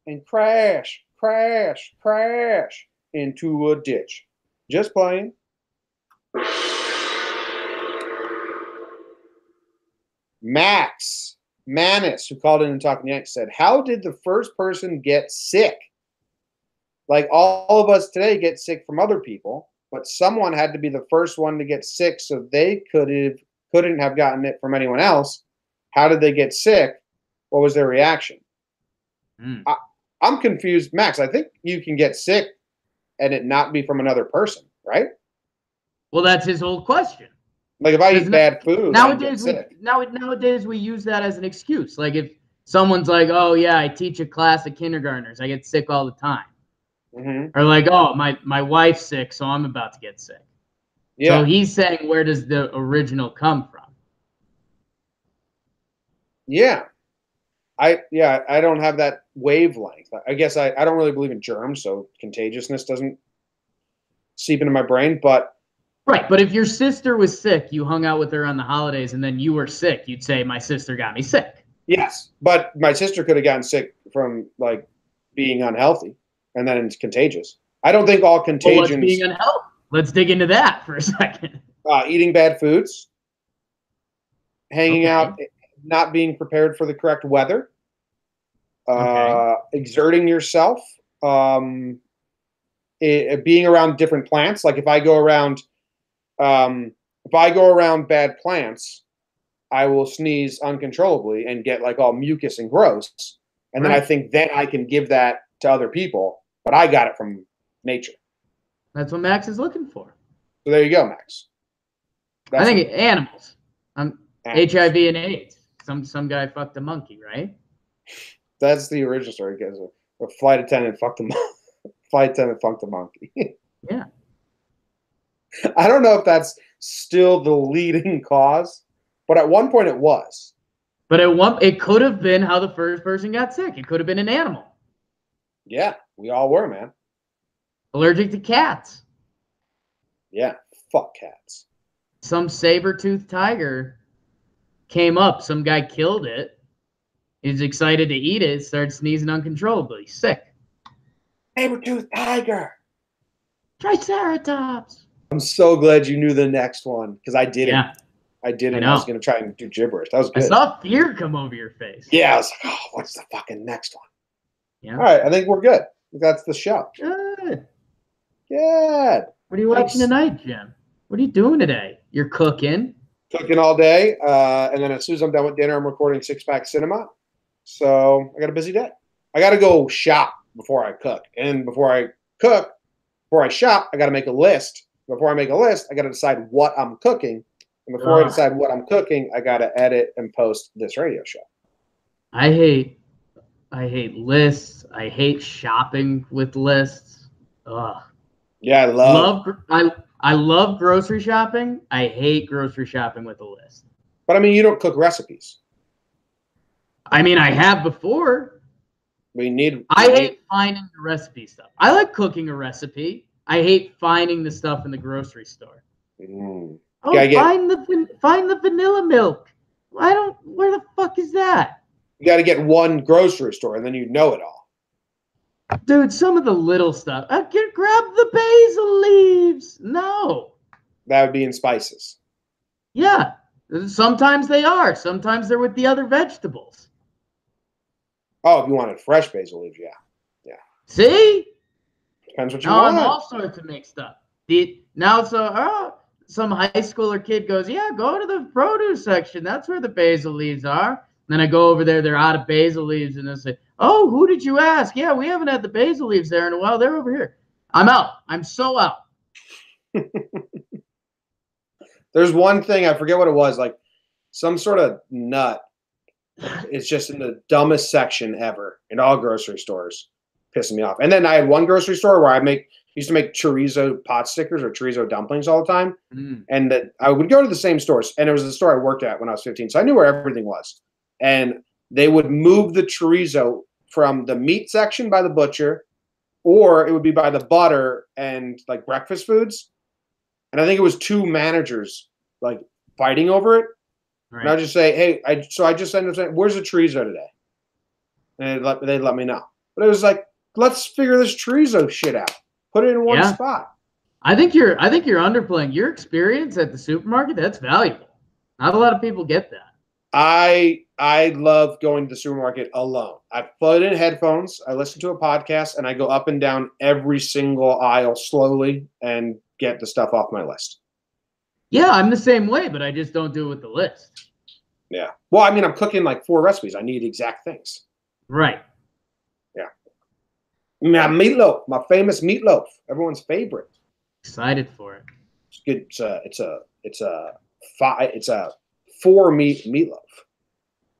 And crash, crash, crash into a ditch. Just playing. Manis, who called in and talking Yanks, said, how did the first person get sick? Like all of us today get sick from other people, but someone had to be the first one to get sick so they couldn't have gotten it from anyone else. How did they get sick? What was their reaction? I'm confused. Max, I think you can get sick and it not be from another person, right? Well, that's his whole question. Like if I eat bad food, nowadays we use that as an excuse. Like if someone's like, "Oh yeah, I teach a class of kindergartners. I get sick all the time," or like, "Oh my wife's sick, so I'm about to get sick." Yeah. So he's saying, where does the original come from? Yeah. I don't have that wavelength. I guess I don't really believe in germs, so contagiousness doesn't seep into my brain. But Right, but if your sister was sick, you hung out with her on the holidays, and then you were sick, you'd say, my sister got me sick. Yes, but my sister could have gotten sick from like being unhealthy, and then it's contagious. I don't think all Well, what's contagions. being unhealthy? Let's dig into that for a second. Eating bad foods, hanging Okay. out, not being prepared for the correct weather, Okay. exerting yourself, being around different plants. Like if I go around bad plants, I will sneeze uncontrollably and get like all mucus and gross. And then I Right. think then I can give that to other people, but I got it from nature. That's what Max is looking for. So there you go, Max. I think animals. Animals. HIV and AIDS. Some guy fucked a monkey, right? That's the original story because a flight attendant fucked a monkey. Yeah. I don't know if that's still the leading cause, but at one point it was. But it could have been how the first person got sick. It could have been an animal. Yeah, we all were, man. Allergic to cats. Yeah, fuck cats. Some saber-toothed tiger came up. Some guy killed it. He's excited to eat it. Started sneezing uncontrollably. Sick. Saber-toothed tiger. Triceratops. I'm so glad you knew the next one because I didn't. Yeah. I didn't. I I was know. going to try and do gibberish. That was I good. saw fear come over your face. Yeah, I was like, oh, what's the fucking next one? Yeah. All right, I think we're good. That's the show. Good. Good. What are you watching Nice. tonight, Jim? What are you doing today? You're cooking. Cooking all day, and then as soon as I'm done with dinner, I'm recording Six Pack Cinema. So I got a busy day. I got to go shop before I cook, and before I shop, I got to make a list. Before I make a list, I got to decide what I'm cooking, and before I decide what I'm cooking, I got to edit and post this radio show. I hate lists. I hate shopping with lists. Ugh. Yeah, I love grocery shopping. I hate grocery shopping with a list. But I mean, you don't cook recipes. I mean, I have before. I hate finding the recipe stuff. I like cooking a recipe. I hate finding the stuff in the grocery store. Mm. Oh, Gotta get- find the vanilla milk. Where the fuck is that? You got to get one grocery store, and then you know it all. Dude, some of the little stuff. Grab the basil leaves. No. That would be in spices. Yeah. Sometimes they are. Sometimes they're with the other vegetables. Oh, if you wanted fresh basil leaves, yeah. See? Depends what you Now want. I'm all sorts of mixed up. Some high schooler kid goes, yeah, go to the produce section. That's where the basil leaves are. And then I go over there, they're out of basil leaves, and they say, oh, who did you ask? Yeah, we haven't had the basil leaves there in a while. They're over here. I'm out. I'm so out. There's one thing, I forget what it was, like some sort of nut. It's just in the dumbest section ever in all grocery stores. Pissing me off. And then I had one grocery store where used to make chorizo pot stickers or chorizo dumplings all the time. Mm. And I would go to the same stores. And it was the store I worked at when I was 15. So I knew where everything was. And they would move the chorizo from the meat section by the butcher, or it would be by the butter and like breakfast foods. And I think it was two managers like fighting over it. Right. And I'd just say, hey, I just ended up saying, where's the chorizo today? And they'd let me know. But it was like, let's figure this chorizo shit out. Put it in one spot. I think you're underplaying your experience at the supermarket. That's valuable. Not a lot of people get that. I love going to the supermarket alone. I put in headphones, I listen to a podcast, and I go up and down every single aisle slowly and get the stuff off my list. Yeah, I'm the same way, but I just don't do it with the list. Yeah. Well, I mean, I'm cooking like 4 recipes. I need exact things. Right. Yeah. My meatloaf, my famous meatloaf, everyone's favorite. Excited for it. It's good. It's a 4 meat meatloaf.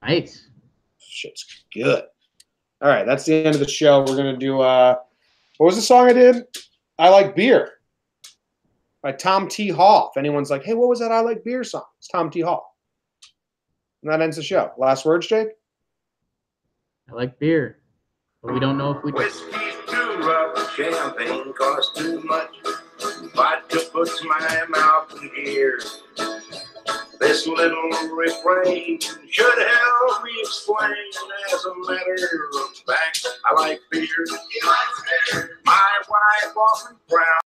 Nice. Shit's good. All right, that's the end of the show. We're gonna do what was the song I did? I Like Beer by Tom T. Hall. If anyone's like, hey, what was that I Like Beer song? It's Tom T. Hall. And that ends the show. Last words, Jake? I like beer, but we don't know if we do. Whiskey's too rough, champagne costs too much, vodka puts my mouth in gear. This little refrain should help me explain. As a matter of fact, I like beer. My wife often frowns.